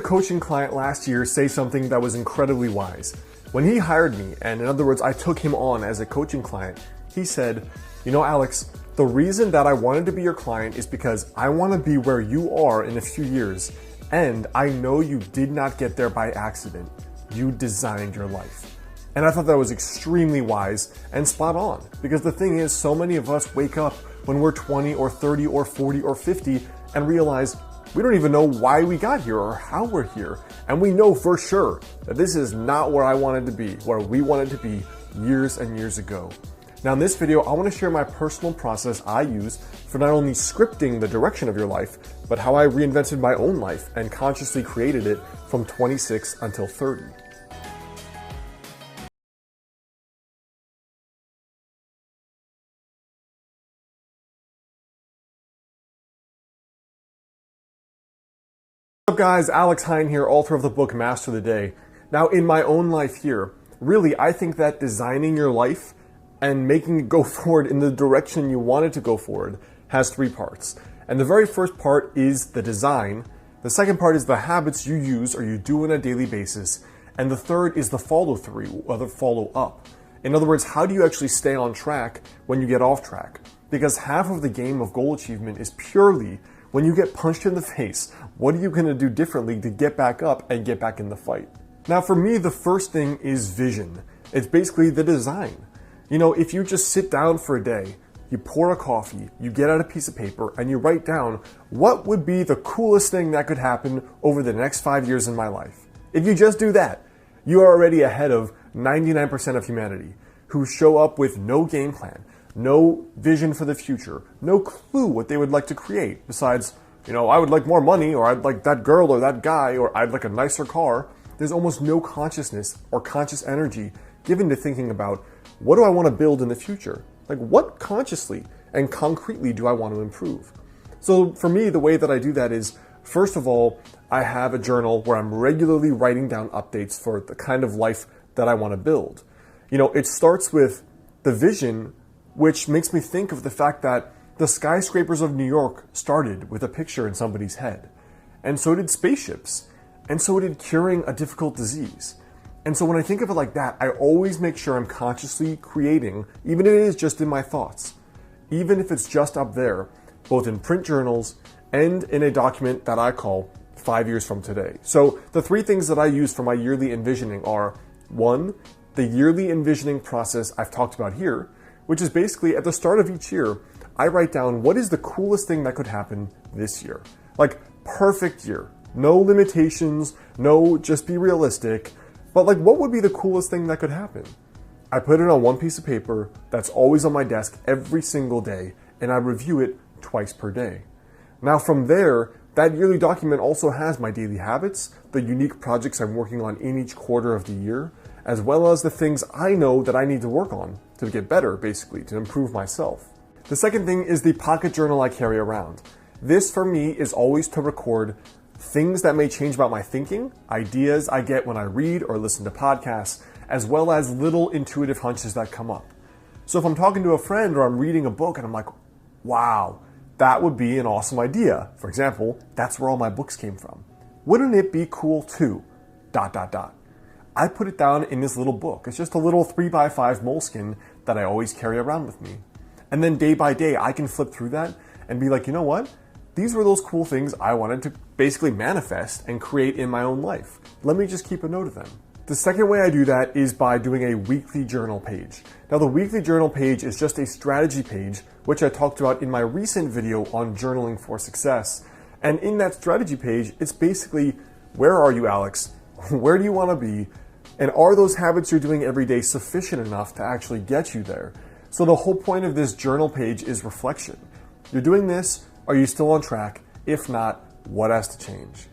coaching client last year say something that was incredibly wise. When he hired me, and in other words, I took him on as a coaching client, he said, "You know, Alex, the reason that I wanted to be your client is because I want to be where you are in a few years, and I know you did not get there by accident. You designed your life." And I thought that was extremely wise and spot on, because the thing is, so many of us wake up when we're 20 or 30 or 40 or 50 and realize we don't even know why we got here or how we're here. And we know for sure that this is not where I wanted to be, where we wanted to be years and years ago. Now in this video, I want to share my personal process I use for not only scripting the direction of your life, but how I reinvented my own life and consciously created it from 26 until 30. What's up guys, Alex Hine here, author of the book Master the Day. Now in my own life here, really I think that designing your life and making it go forward in the direction you want it to go forward has three parts. And the very first part is the design. The second part is the habits you use or you do on a daily basis. And the third is the follow through or the follow up. In other words, how do you actually stay on track when you get off track? Because half of the game of goal achievement is purely when you get punched in the face, what are you going to do differently to get back up and get back in the fight? Now for me, the first thing is vision. It's basically the design. You know, if you just sit down for a day, you pour a coffee, you get out a piece of paper, and you write down what would be the coolest thing that could happen over the next 5 years in my life. If you just do that, you are already ahead of 99% of humanity who show up with no game plan, no vision for the future, no clue what they would like to create besides, you know, I would like more money, or I'd like that girl or that guy, or I'd like a nicer car. There's almost no consciousness or conscious energy given to thinking about what do I want to build in the future? Like what consciously and concretely do I want to improve? So for me, the way that I do that is, first of all, I have a journal where I'm regularly writing down updates for the kind of life that I want to build. You know, it starts with the vision, which makes me think of the fact that the skyscrapers of New York started with a picture in somebody's head. And so did spaceships. And so did curing a difficult disease. And so when I think of it like that, I always make sure I'm consciously creating, even if it is just in my thoughts, even if it's just up there, both in print journals and in a document that I call 5 years from today. So the three things that I use for my yearly envisioning are, one, the yearly envisioning process I've talked about here, which is basically at the start of each year, I write down what is the coolest thing that could happen this year. Like perfect year, no limitations, no just be realistic, but like what would be the coolest thing that could happen? I put it on one piece of paper that's always on my desk every single day, and I review it twice per day. Now from there, that yearly document also has my daily habits, the unique projects I'm working on in each quarter of the year, as well as the things I know that I need to work on to get better, basically, to improve myself. The second thing is the pocket journal I carry around. This for me is always to record things that may change about my thinking, ideas I get when I read or listen to podcasts, as well as little intuitive hunches that come up. So if I'm talking to a friend or I'm reading a book and I'm like, wow, that would be an awesome idea. For example, that's where all my books came from. Wouldn't it be cool too? ... I put it down in this little book. It's just a little 3x5 moleskin that I always carry around with me. And then day by day, I can flip through that and be like, you know what? These were those cool things I wanted to basically manifest and create in my own life. Let me just keep a note of them. The second way I do that is by doing a weekly journal page. Now the weekly journal page is just a strategy page, which I talked about in my recent video on journaling for success. And in that strategy page, it's basically, where are you, Alex? Where do you want to be? And are those habits you're doing every day sufficient enough to actually get you there? So the whole point of this journal page is reflection. You're doing this, are you still on track? If not, what has to change?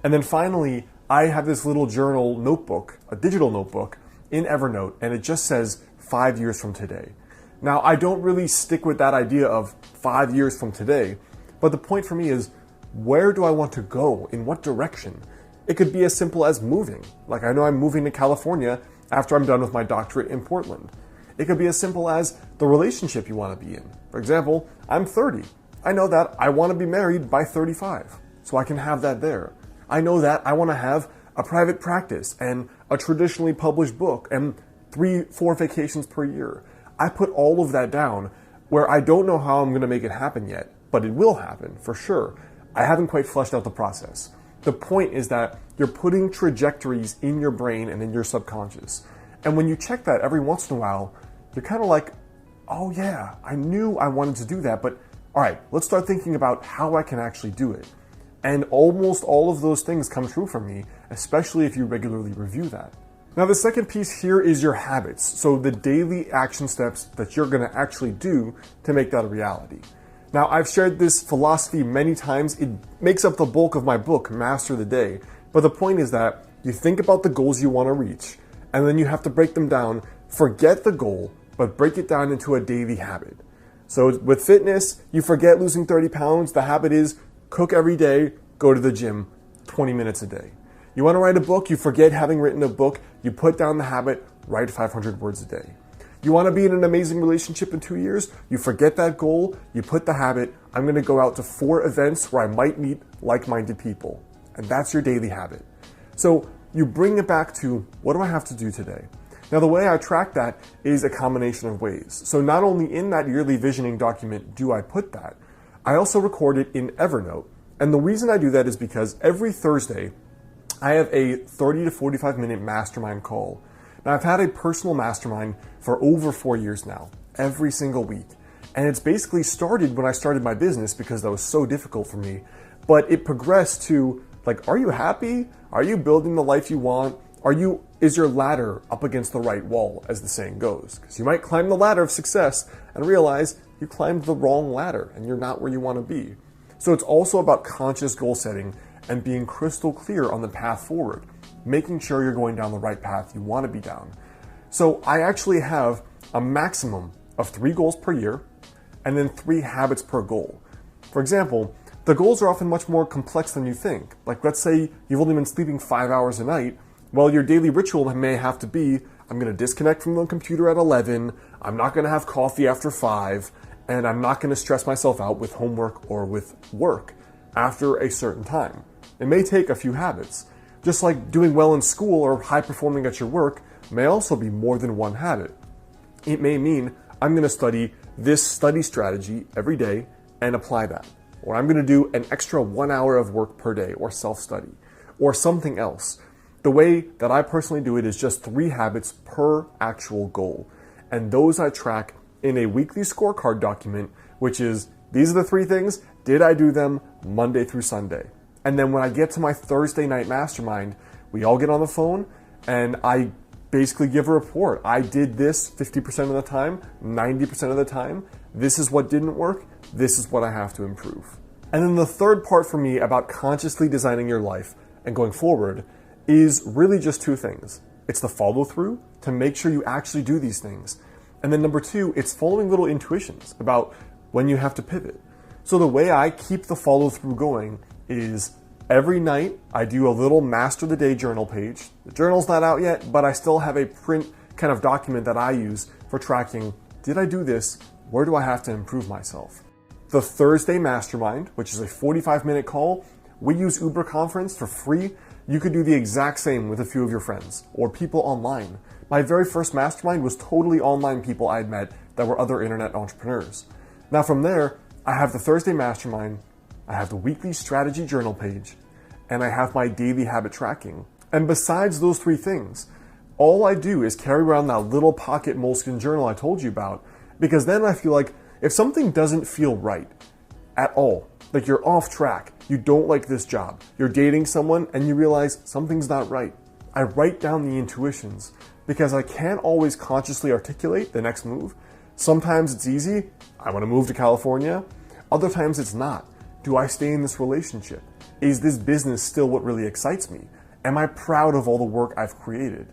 And then finally, I have this little journal notebook, a digital notebook in Evernote, and it just says 5 years from today. Now, I don't really stick with that idea of 5 years from today, but the point for me is, where do I want to go? In what direction? It could be as simple as moving. Like I know I'm moving to California after I'm done with my doctorate in Portland. It could be as simple as the relationship you want to be in. For example, I'm 30. I know that I want to be married by 35, so I can have that there. I know that I want to have a private practice and a traditionally published book and 3-4 vacations per year. I put all of that down where I don't know how I'm going to make it happen yet, but it will happen for sure. I haven't quite fleshed out the process. The point is that you're putting trajectories in your brain and in your subconscious. And when you check that every once in a while, you're kind of like, oh yeah, I knew I wanted to do that, but all right, let's start thinking about how I can actually do it. And almost all of those things come true for me, especially if you regularly review that. Now, the second piece here is your habits. So the daily action steps that you're going to actually do to make that a reality. Now, I've shared this philosophy many times. It makes up the bulk of my book, Master the Day. But the point is that you think about the goals you want to reach, and then you have to break them down. Forget the goal, but break it down into a daily habit. So with fitness, you forget losing 30 pounds. The habit is cook every day, go to the gym 20 minutes a day. You want to write a book, you forget having written a book, you put down the habit, write 500 words a day. You want to be in an amazing relationship in 2 years, you forget that goal, you put the habit, I'm going to go out to 4 events where I might meet like-minded people. And that's your daily habit. So you bring it back to, what do I have to do today? Now, the way I track that is a combination of ways. So not only in that yearly visioning document do I put that, I also record it in Evernote. And the reason I do that is because every Thursday, I have a 30 to 45 minute mastermind call. Now, I've had a personal mastermind for over 4 years now, every single week. And it's basically started when I started my business because that was so difficult for me. But it progressed to, like, are you happy? Are you building the life you want? Is your ladder up against the right wall, as the saying goes? Because you might climb the ladder of success and realize you climbed the wrong ladder and you're not where you want to be. So it's also about conscious goal setting and being crystal clear on the path forward, making sure you're going down the right path you want to be down. So I actually have a maximum of 3 goals per year and then 3 habits per goal. For example, the goals are often much more complex than you think. Like, let's say you've only been sleeping 5 hours a night. Well, your daily ritual may have to be, I'm going to disconnect from the computer at 11, I'm not going to have coffee after 5, and I'm not going to stress myself out with homework or with work after a certain time. It may take a few habits. Just like doing well in school or high performing at your work may also be more than one habit. It may mean I'm going to study this study strategy every day and apply that. Or I'm going to do an extra 1 hour of work per day or self-study or something else. The way that I personally do it is just 3 habits per actual goal. And those I track in a weekly scorecard document, which is, these are the 3 things, did I do them Monday through Sunday? And then when I get to my Thursday night mastermind, we all get on the phone and I basically give a report. I did this 50% of the time, 90% of the time. This is what didn't work. This is what I have to improve. And then the third part for me about consciously designing your life and going forward is really just 2 things. It's the follow through to make sure you actually do these things. And then number 2, it's following little intuitions about when you have to pivot. So the way I keep the follow through going is every night I do a little Master the Day journal page. The journal's not out yet, but I still have a print kind of document that I use for tracking, did I do this? Where do I have to improve myself? The Thursday Mastermind, which is a 45-minute call, we use Uber Conference for free. You could do the exact same with a few of your friends or people online. My very first mastermind was totally online people I had met that were other internet entrepreneurs. Now from there, I have the Thursday Mastermind, I have the weekly strategy journal page, and I have my daily habit tracking. And besides those 3 things, all I do is carry around that little pocket moleskin journal I told you about, because then I feel like if something doesn't feel right at all, like you're off track, you don't like this job, you're dating someone and you realize something's not right, I write down the intuitions because I can't always consciously articulate the next move. Sometimes it's easy, I want to move to California. Other times it's not. Do I stay in this relationship? Is this business still what really excites me? Am I proud of all the work I've created?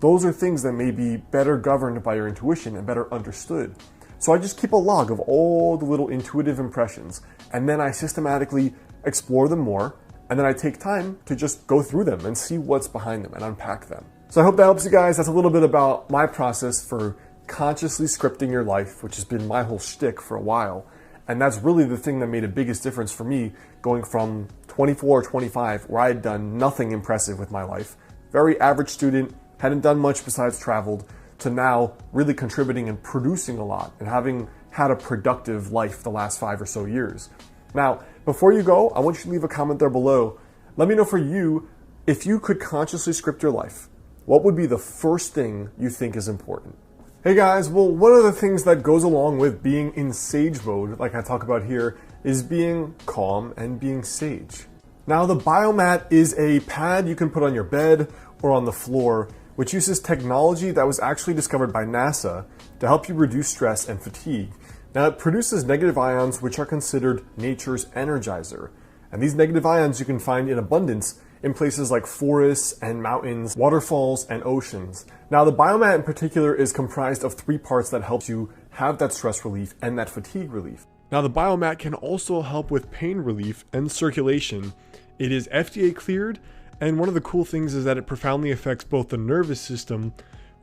Those are things that may be better governed by your intuition and better understood. So I just keep a log of all the little intuitive impressions, and then I systematically explore them more, and then I take time to just go through them and see what's behind them and unpack them. So I hope that helps you guys. That's a little bit about my process for consciously scripting your life, which has been my whole shtick for a while. And that's really the thing that made the biggest difference for me, going from 24 or 25, where I had done nothing impressive with my life, very average student, hadn't done much besides traveled, to now really contributing and producing a lot and having had a productive life the last 5 or so years. Now, before you go, I want you to leave a comment there below. Let me know for you, if you could consciously script your life, what would be the first thing you think is important? Hey guys, well, one of the things that goes along with being in sage mode, like I talk about here, is being calm and being sage. Now, the biomat is a pad you can put on your bed or on the floor, which uses technology that was actually discovered by NASA to help you reduce stress and fatigue. Now, it produces negative ions, which are considered nature's energizer. And these negative ions you can find in abundance in places like forests and mountains, waterfalls, and oceans. Now, the biomat in particular is comprised of 3 parts that help you have that stress relief and that fatigue relief. Now, the biomat can also help with pain relief and circulation. It is FDA cleared, and one of the cool things is that it profoundly affects both the nervous system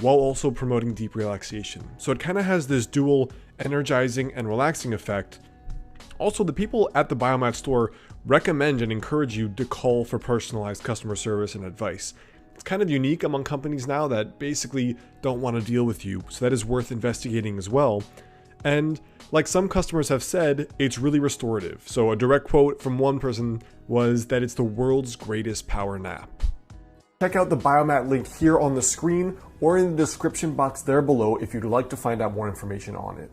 while also promoting deep relaxation. So it kind of has this dual energizing and relaxing effect. Also, the people at the biomat store recommend and encourage you to call for personalized customer service and advice. It's kind of unique among companies now that basically don't want to deal with you, so that is worth investigating as well. And like some customers have said, it's really restorative. So a direct quote from one person was that it's the world's greatest power nap. Check out the biomat link here on the screen or in the description box there below if you'd like to find out more information on it.